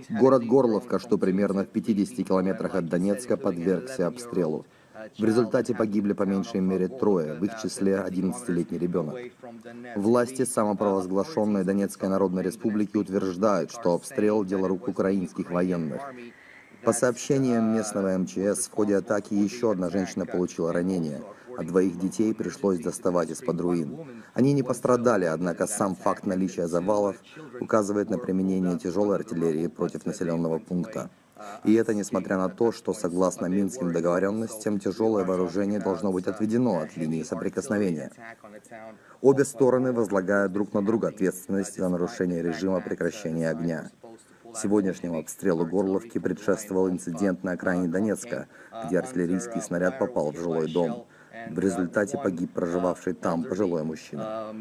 Город Горловка, что примерно в 50 километрах от Донецка, подвергся обстрелу. В результате погибли по меньшей мере 3, в их числе 11-летний ребенок. Власти самопровозглашенной Донецкой Народной Республики утверждают, что обстрел – дело рук украинских военных. По сообщениям местного МЧС, в ходе атаки еще одна женщина получила ранение, а 2 детей пришлось доставать из-под руин. Они не пострадали, однако сам факт наличия завалов указывает на применение тяжелой артиллерии против населенного пункта. И это несмотря на то, что, согласно Минским договоренностям, тяжелое вооружение должно быть отведено от линии соприкосновения. Обе стороны возлагают друг на друга ответственность за нарушение режима прекращения огня. Сегодняшнему обстрелу Горловки предшествовал инцидент на окраине Донецка, где артиллерийский снаряд попал в жилой дом. В результате погиб проживавший там пожилой мужчина.